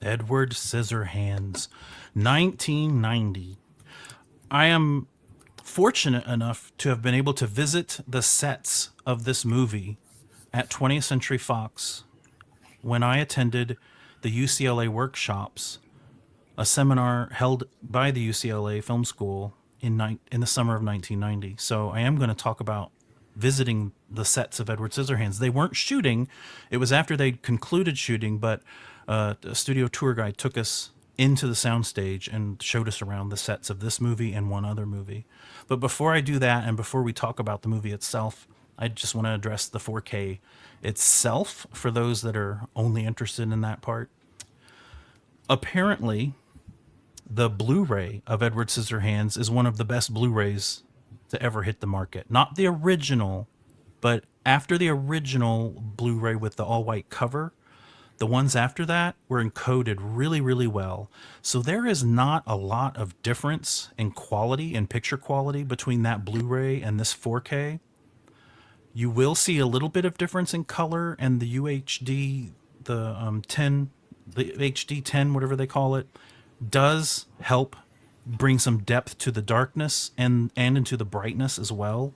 Edward Scissorhands, 1990. I am fortunate enough to have been able to visit the sets of this movie at 20th Century Fox when I attended the UCLA workshops, a seminar held by the UCLA Film School in the summer of 1990. So I am going to talk about visiting the sets of Edward Scissorhands. They weren't shooting. It was after they concluded shooting, but a studio tour guide took us into the soundstage and showed us around the sets of this movie and one other movie. But before I do that, and before we talk about the movie itself, I just want to address the 4K itself for those that are only interested in that part. Apparently, the Blu-ray of Edward Scissorhands is one of the best Blu-rays to ever hit the market. Not the original, but after the original Blu-ray with the all-white cover, the ones after that were encoded really, really well. So there is not a lot of difference in quality, in picture quality, between that Blu-ray and this 4K. You will see a little bit of difference in color, and the UHD, the 10, the HD 10, whatever they call it, does help bring some depth to the darkness and into the brightness as well.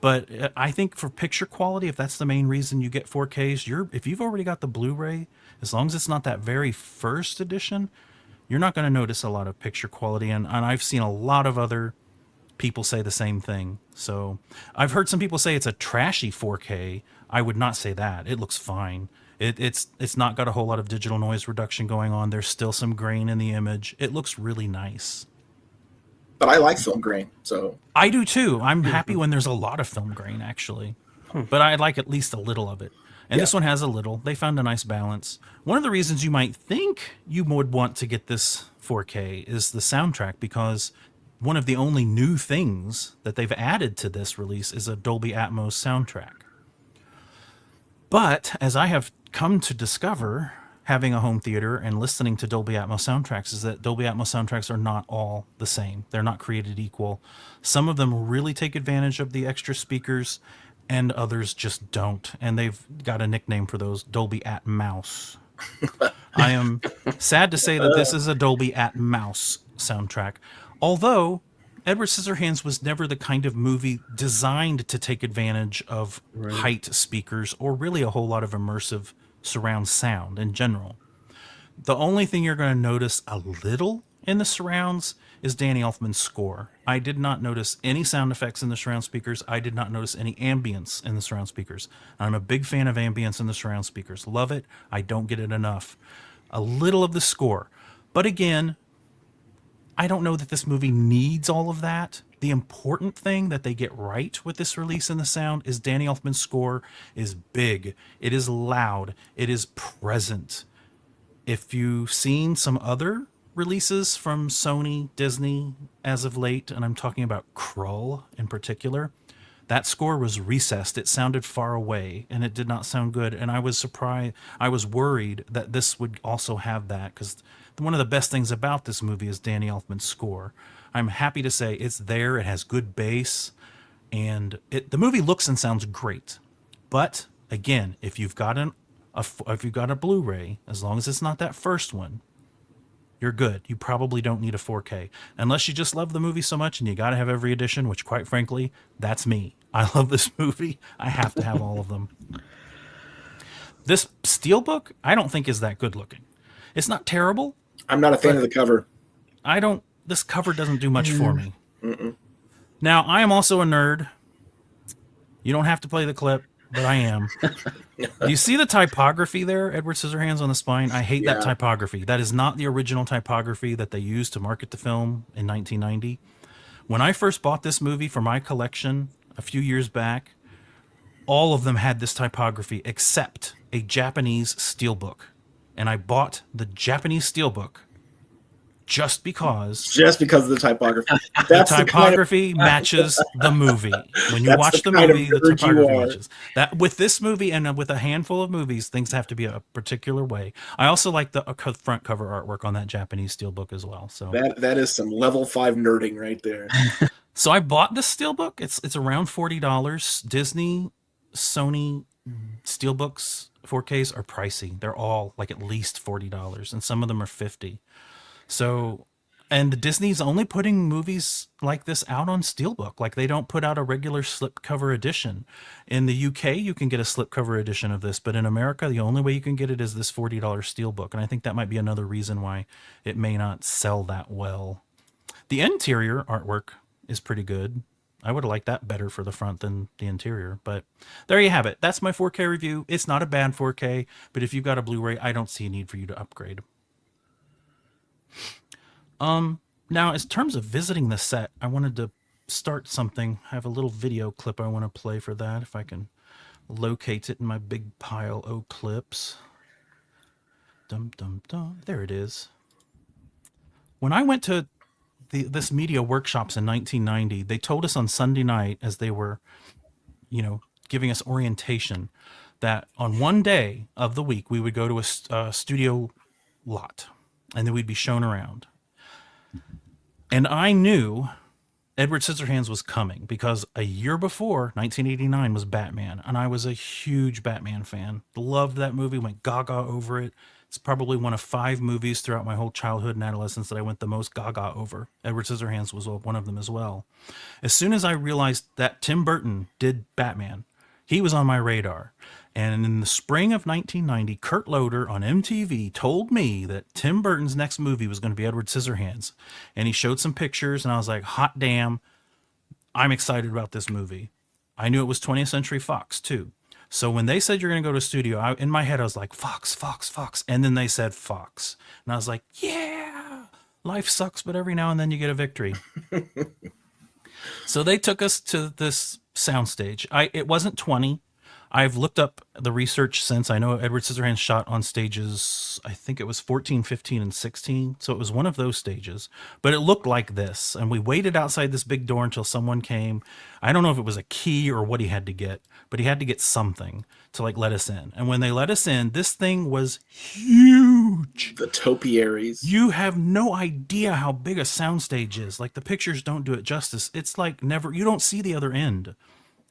But I think for picture quality, if that's the main reason you get 4Ks, if you've already got the Blu-ray, as long as it's not that very first edition, you're not going to notice a lot of picture quality. And I've seen a lot of other people say the same thing. So I've heard some people say it's a trashy 4K. I would not say that. It looks fine. It's not got a whole lot of digital noise reduction going on. There's still some grain in the image. It looks really nice. But I like film grain, so I do too. I'm happy when there's a lot of film grain, actually. But I like at least a little of it. And this one has a little. They found a nice balance. One of the reasons you might think you would want to get this 4K is the soundtrack, because one of the only new things that they've added to this release is a Dolby Atmos soundtrack. But as I have come to discover, having a home theater and listening to Dolby Atmos soundtracks, is that Dolby Atmos soundtracks are not all the same. They're not created equal. Some of them really take advantage of the extra speakers, and others just don't. And they've got a nickname for those, Dolby Atmos. I am sad to say that this is a Dolby Atmos soundtrack. Although Edward Scissorhands was never the kind of movie designed to take advantage of height speakers or really a whole lot of immersive surround sound in general. The only thing you're going to notice a little in the surrounds is Danny Elfman's score. I did not notice any sound effects in the surround speakers. I did not notice any ambience in the surround speakers. I'm a big fan of ambience in the surround speakers. Love it. I don't get it enough. A little of the score. But again, I don't know that this movie needs all of that. The important thing that they get right with this release in the sound is Danny Elfman's score is big. It is loud. It is present. If you've seen some other releases from Sony, Disney as of late, and I'm talking about Krull in particular, that score was recessed. It sounded far away, and it did not sound good. And I was surprised. I was worried that this would also have that, because one of the best things about this movie is Danny Elfman's score. I'm happy to say it's there. It has good bass, and the movie looks and sounds great. But again, if you've got a Blu-ray, as long as it's not that first one, you're good. You probably don't need a 4K. Unless you just love the movie so much and you got to have every edition, which quite frankly, that's me. I love this movie. I have to have all of them. This Steelbook, I don't think is that good looking. It's not terrible. I'm not a fan of the cover. This cover doesn't do much for me. Now, I am also a nerd. You don't have to play the clip, but I am. Do you see the typography there, Edward Scissorhands on the spine? I hate that typography. That is not the original typography that they used to market the film in 1990. When I first bought this movie for my collection a few years back, all of them had this typography except a Japanese steelbook. And I bought the Japanese steelbook just because of the typography. The typography matches the movie. When you watch the movie, the typography matches. That with this movie and with a handful of movies, things have to be a particular way. I also like the front cover artwork on that Japanese steelbook as well. So that is some level 5 nerding right there. So I bought this steelbook. It's around $40. Disney, Sony, Steelbooks 4Ks are pricey. They're all like at least $40, and some of them are 50. So, and Disney's only putting movies like this out on Steelbook. Like they don't put out a regular slipcover edition. In the UK, you can get a slipcover edition of this, but in America, the only way you can get it is this $40 Steelbook. And I think that might be another reason why it may not sell that well. The interior artwork is pretty good. I would have liked that better for the front than the interior, but there you have it. That's my 4K review. It's not a bad 4K, but if you've got a Blu-ray, I don't see a need for you to upgrade. Now, as terms of visiting the set, I wanted to start something. I have a little video clip I want to play for that, if I can locate it in my big pile of clips. Dum dum dum. There it is. When I went to this media workshops in 1990, they told us on Sunday night, as they were, giving us orientation, that on one day of the week we would go to a studio lot, and then we'd be shown around. And I knew Edward Scissorhands was coming because a year before, 1989, was Batman, and I was a huge Batman fan. Loved that movie, went gaga over it. It's probably one of 5 movies throughout my whole childhood and adolescence that I went the most gaga over. Edward Scissorhands was one of them as well. As soon as I realized that Tim Burton did Batman, he was on my radar. And in the spring of 1990, Kurt Loder on MTV told me that Tim Burton's next movie was going to be Edward Scissorhands. And he showed some pictures, and I was like, hot damn, I'm excited about this movie. I knew it was 20th Century Fox, too. So when they said you're going to go to a studio, in my head I was like, Fox, Fox, Fox. And then they said Fox. And I was like, yeah, life sucks, but every now and then you get a victory. So they took us to this soundstage. It wasn't 20. I've looked up the research since. I know Edward Scissorhands shot on stages, I think it was 14, 15, and 16. So it was one of those stages. But it looked like this. And we waited outside this big door until someone came. I don't know if it was a key or what he had to get, but he had to get something to let us in. And when they let us in, this thing was huge. The topiaries. You have no idea how big a soundstage is. Like, the pictures don't do it justice. It's like you don't see the other end.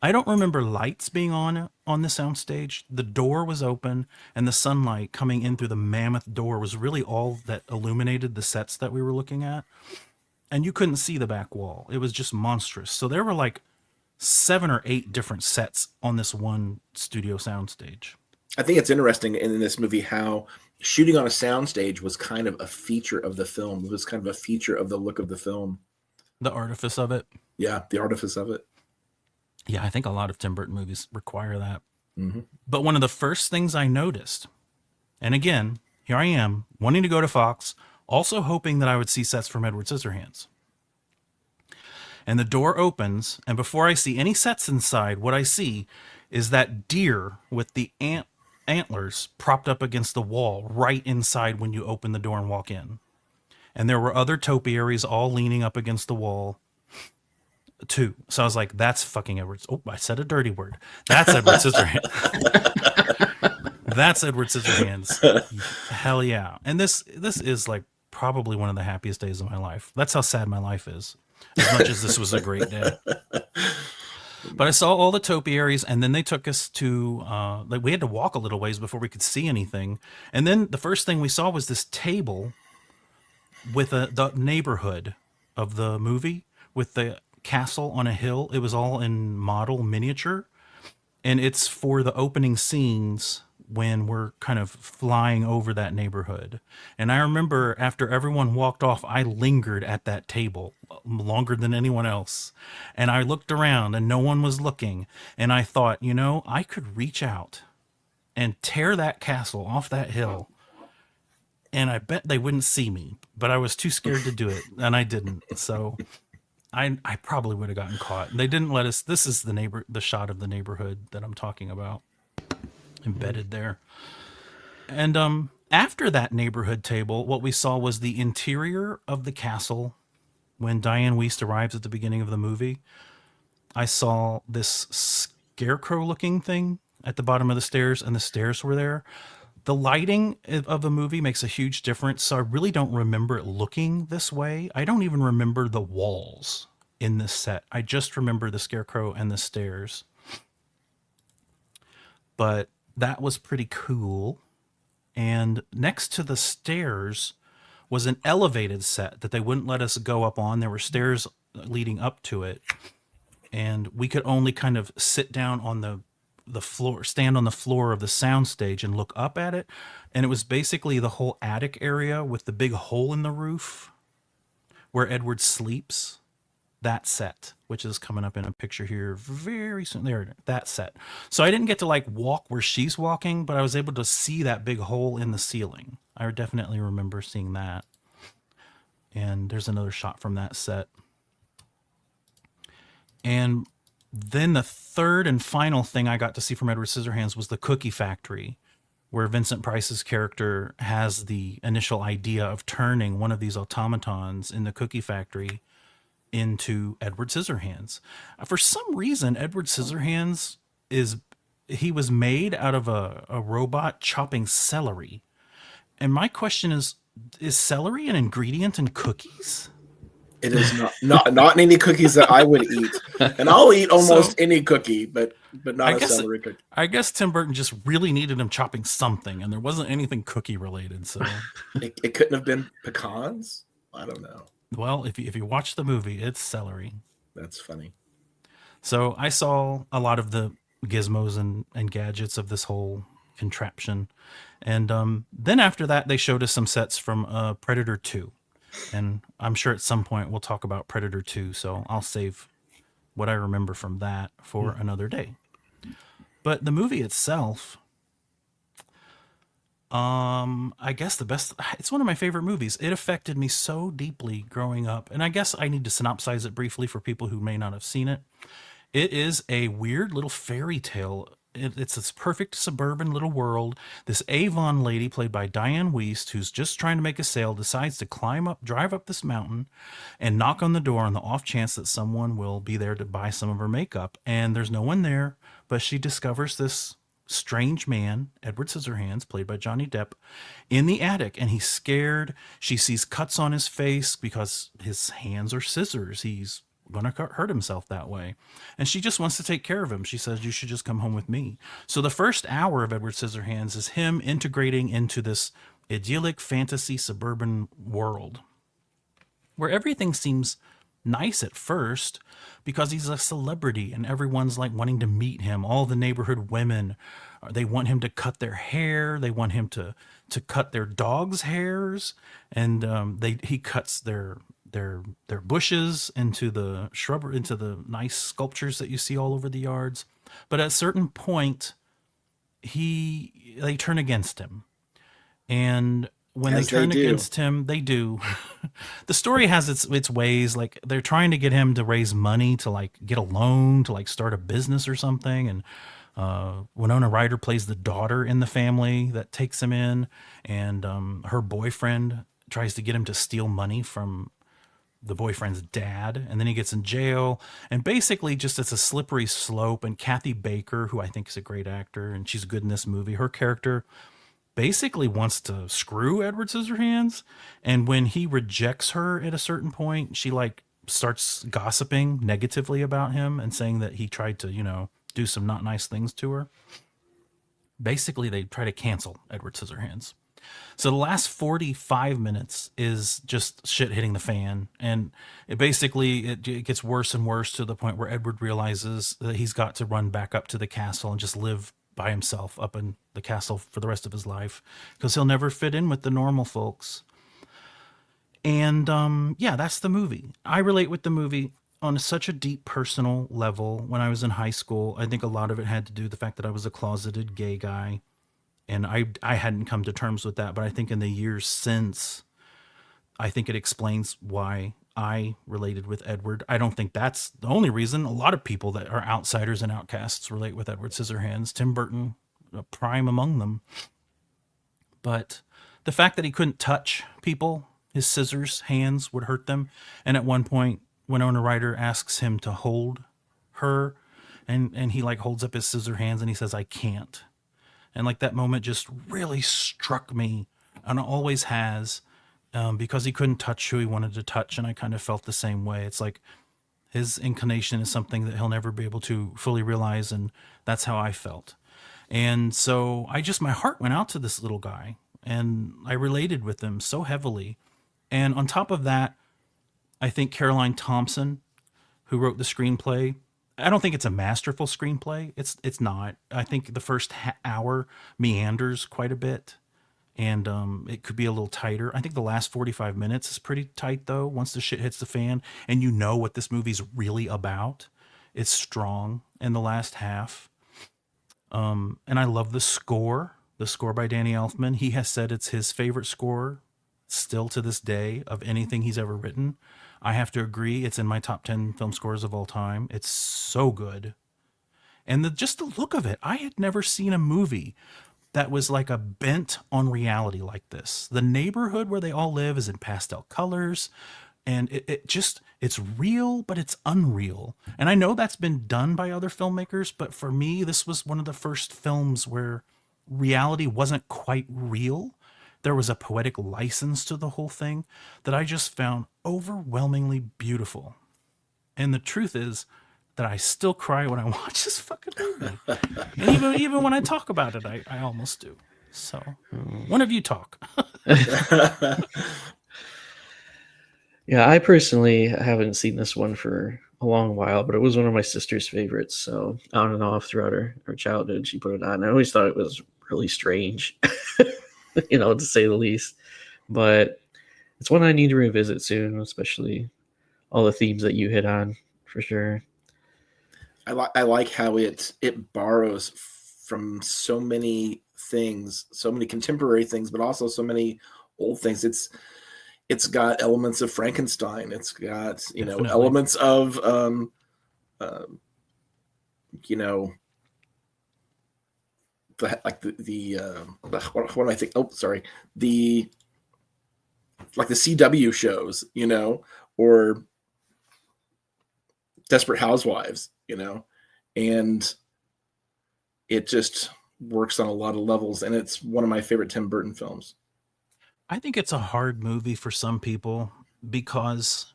I don't remember lights being on the soundstage. The door was open, and the sunlight coming in through the mammoth door was really all that illuminated the sets that we were looking at. And you couldn't see the back wall. It was just monstrous. So there were like 7 or 8 different sets on this one studio soundstage. I think it's interesting in this movie how shooting on a soundstage was kind of a feature of the film. It was kind of a feature of the look of the film. The artifice of it. Yeah, the artifice of it. Yeah, I think a lot of Tim Burton movies require that. Mm-hmm. But one of the first things I noticed, and again, here I am, wanting to go to Fox, also hoping that I would see sets from Edward Scissorhands. And the door opens, and before I see any sets inside, what I see is that deer with the antlers propped up against the wall right inside when you open the door and walk in. And there were other topiaries all leaning up against the wall, too. So I was like, that's fucking Edward. Oh, I said a dirty word. That's Edward Scissorhands. That's Edward Scissorhands. Hell yeah. And this is like probably one of the happiest days of my life. That's how sad my life is, as much as this was a great day. But I saw all the topiaries, and then they took us to we had to walk a little ways before we could see anything. And then the first thing we saw was this table with the neighborhood of the movie, with the castle on a hill. It was all in model miniature, and it's for the opening scenes when we're kind of flying over that neighborhood. And I remember after everyone walked off, I lingered at that table longer than anyone else, and I looked around and no one was looking, and I thought, I could reach out and tear that castle off that hill, and I bet they wouldn't see me, but I was too scared to do it, and I didn't. So I probably would have gotten caught. They didn't let us. This is the shot of the neighborhood that I'm talking about, embedded there. And after that neighborhood table, what we saw was the interior of the castle. When Diane Wiest arrives at the beginning of the movie, I saw this scarecrow-looking thing at the bottom of the stairs, and the stairs were there. The lighting of the movie makes a huge difference, so I really don't remember it looking this way. I don't even remember the walls in this set. I just remember the scarecrow and the stairs. but that was pretty cool. And next to the stairs was an elevated set that they wouldn't let us go up on. There were stairs leading up to it, and we could only kind of sit down on the floor, stand on the floor of the soundstage and look up at it. And it was basically the whole attic area with the big hole in the roof where Edward sleeps. That set, which is coming up in a picture here very soon. There, that set. So I didn't get to like walk where she's walking, but I was able to see that big hole in the ceiling. I definitely remember seeing that. And there's another shot from that set. And then the third and final thing I got to see from Edward Scissorhands was the Cookie Factory, where Vincent Price's character has the initial idea of turning one of these automatons in the Cookie Factory into Edward Scissorhands. For some reason, Edward Scissorhands he was made out of a robot chopping celery. And my question is celery an ingredient in cookies? It is not in any cookies that I would eat, and I'll eat almost any cookie, but not a celery cookie. I guess Tim Burton just really needed him chopping something, and there wasn't anything cookie related. So it couldn't have been pecans. I don't know. Well, if you watch the movie, it's celery. That's funny. So I saw a lot of the gizmos and gadgets of this whole contraption, and then after that, they showed us some sets from Predator 2. And I'm sure at some point we'll talk about Predator 2, so I'll save what I remember from that for another day. But the movie itself, I guess it's one of my favorite movies. It affected me so deeply growing up, and I guess I need to synopsize it briefly for people who may not have seen it. It is a weird little fairy tale. It's this perfect suburban little world. This Avon lady, played by Diane Wiest, who's just trying to make a sale, decides to drive up this mountain and knock on the door on the off chance that someone will be there to buy some of her makeup. And there's no one there, but she discovers this strange man, Edward Scissorhands, played by Johnny Depp, in the attic, and he's scared. She sees cuts on his face because his hands are scissors. He's gonna hurt himself that way, and she just wants to take care of him. She says, you should just come home with me. So the first hour of Edward Scissorhands is him integrating into this idyllic fantasy suburban world where everything seems nice at first because he's a celebrity and everyone's like wanting to meet him. All the neighborhood women, they want him to cut their hair, they want him to cut their dogs' hairs, and he cuts their bushes into the shrubbery, into the nice sculptures that you see all over the yards. But at a certain point, they turn against him. And when they turn against him, they do. The story has its ways. Like, they're trying to get him to raise money to like get a loan to like start a business or something. And Winona Ryder plays the daughter in the family that takes him in, and her boyfriend tries to get him to steal money from the boyfriend's dad, and then he gets in jail, and basically just it's a slippery slope. And Kathy Baker, who I think is a great actor, and she's good in this movie, her character basically wants to screw Edward Scissorhands, and when he rejects her at a certain point, she like starts gossiping negatively about him and saying that he tried to, do some not nice things to her. Basically, they try to cancel Edward Scissorhands. So the last 45 minutes is just shit hitting the fan, and it gets worse and worse to the point where Edward realizes that he's got to run back up to the castle and just live by himself up in the castle for the rest of his life because he'll never fit in with the normal folks. And that's the movie. I relate with the movie on such a deep personal level. When I was in high school, I think a lot of it had to do with the fact that I was a closeted gay guy. And I hadn't come to terms with that, but I think in the years since, I think it explains why I related with Edward. I don't think that's the only reason. A lot of people that are outsiders and outcasts relate with Edward Scissorhands. Tim Burton, a prime among them. But the fact that he couldn't touch people, his scissors hands would hurt them. And at one point, Winona Ryder asks him to hold her, and he like holds up his scissor hands and he says, I can't. And like that moment just really struck me, and it always has, because he couldn't touch who he wanted to touch. And I kind of felt the same way. It's like his inclination is something that he'll never be able to fully realize. And that's how I felt. And so my heart went out to this little guy and I related with him so heavily. And on top of that, I think Caroline Thompson, who wrote the screenplay, I don't think it's a masterful screenplay. It's not. I think the first hour meanders quite a bit, and it could be a little tighter. I think the last 45 minutes is pretty tight though. Once the shit hits the fan, and you know what this movie's really about, it's strong in the last half. And I love the score. The score by Danny Elfman. He has said it's his favorite score still to this day of anything he's ever written. I have to agree. It's in my top 10 film scores of all time. It's so good. And just the look of it, I had never seen a movie that was like a bent on reality like this. The neighborhood where they all live is in pastel colors. And it's real, but it's unreal. And I know that's been done by other filmmakers, but for me, this was one of the first films where reality wasn't quite real. There was a poetic license to the whole thing that I just found overwhelmingly beautiful. And the truth is that I still cry when I watch this fucking movie. And even when I talk about it, I almost do. So, one of you talk. Yeah, I personally haven't seen this one for a long while, but it was one of my sister's favorites. So on and off throughout her childhood, she put it on. I always thought it was really strange, to say the least. But it's one I need to revisit soon, especially all the themes that you hit on, for sure. I like how it borrows from so many things, so many contemporary things, but also so many old things. It's got elements of Frankenstein. It's got, elements of, what do I think? Oh, sorry. The CW shows, or Desperate Housewives, and it just works on a lot of levels. And it's one of my favorite Tim Burton films. I think it's a hard movie for some people because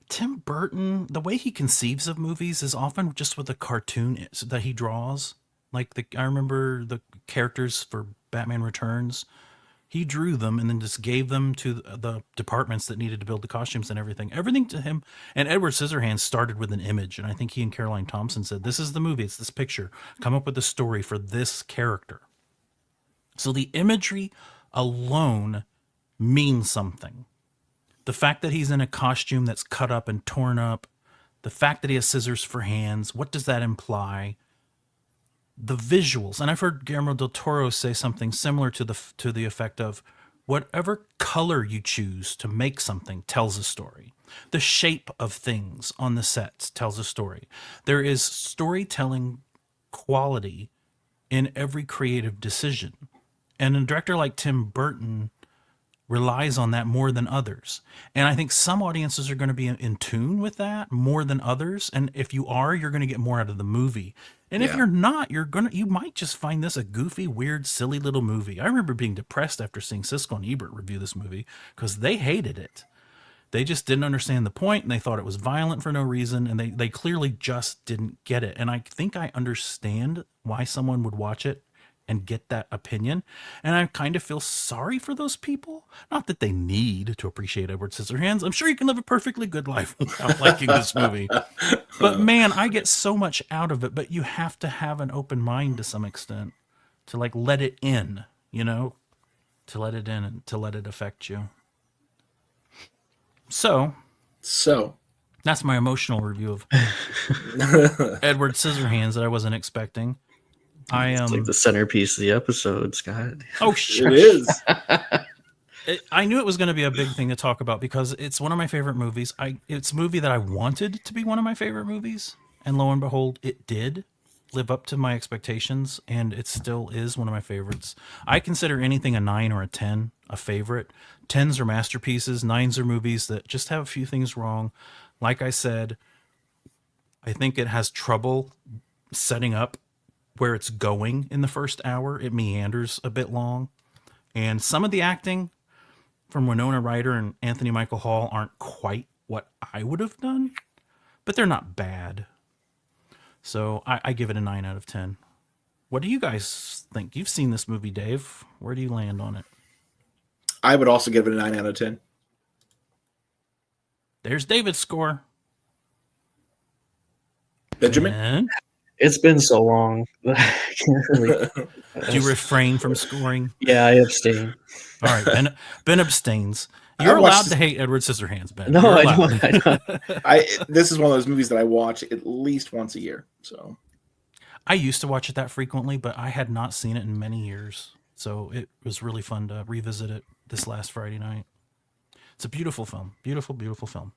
Tim Burton, the way he conceives of movies is often just with a cartoon that he draws. Like I remember the characters for Batman Returns. He drew them and then just gave them to the departments that needed to build the costumes and everything. Everything to him. And Edward Scissorhands started with an image. And I think he and Caroline Thompson said, this is the movie. It's this picture. Come up with a story for this character. So the imagery alone means something. The fact that he's in a costume that's cut up and torn up, the fact that he has scissors for hands, what does that imply? The visuals, and I've heard Guillermo del Toro say something similar to the effect of whatever color you choose to make something tells a story. The shape of things on the sets tells a story. There is storytelling quality in every creative decision. And a director like Tim Burton relies on that more than others. And I think some audiences are going to be in tune with that more than others. And if you are, you're going to get more out of the movie. And if you're not, you might just find this a goofy, weird, silly little movie. I remember being depressed after seeing Siskel and Ebert review this movie because they hated it. They just didn't understand the point, and they thought it was violent for no reason, and they clearly just didn't get it. And I think I understand why someone would watch it and get that opinion. And I kind of feel sorry for those people. Not that they need to appreciate Edward Scissorhands. I'm sure you can live a perfectly good life without liking this movie. But man, I get so much out of it. But you have to have an open mind to some extent to let it in, to let it in and to let it affect you. So that's my emotional review of Edward Scissorhands that I wasn't expecting. It's like the centerpiece of the episode, Scott. Oh, sure. It is. I knew it was going to be a big thing to talk about because it's one of my favorite movies. It's a movie that I wanted to be one of my favorite movies. And lo and behold, it did live up to my expectations. And it still is one of my favorites. I consider anything a 9 or a 10 a favorite. 10s are masterpieces. 9s are movies that just have a few things wrong. Like I said, I think it has trouble setting up where it's going in the first hour. It meanders a bit long. And some of the acting from Winona Ryder and Anthony Michael Hall aren't quite what I would have done, but they're not bad. So I give it a 9 out of 10. What do you guys think? You've seen this movie, Dave. Where do you land on it? I would also give it a 9 out of 10. There's David's score. Benjamin? Ben? It's been so long. I can't really. Do you refrain from scoring? Yeah, I abstain. All right, Ben abstains. I You're watched allowed this- to hate Edward Scissorhands, Ben. No, You're I allowed. don't. This is one of those movies that I watch at least once a year. So I used to watch it that frequently, but I had not seen it in many years. So it was really fun to revisit it this last Friday night. It's a beautiful film. Beautiful, beautiful film.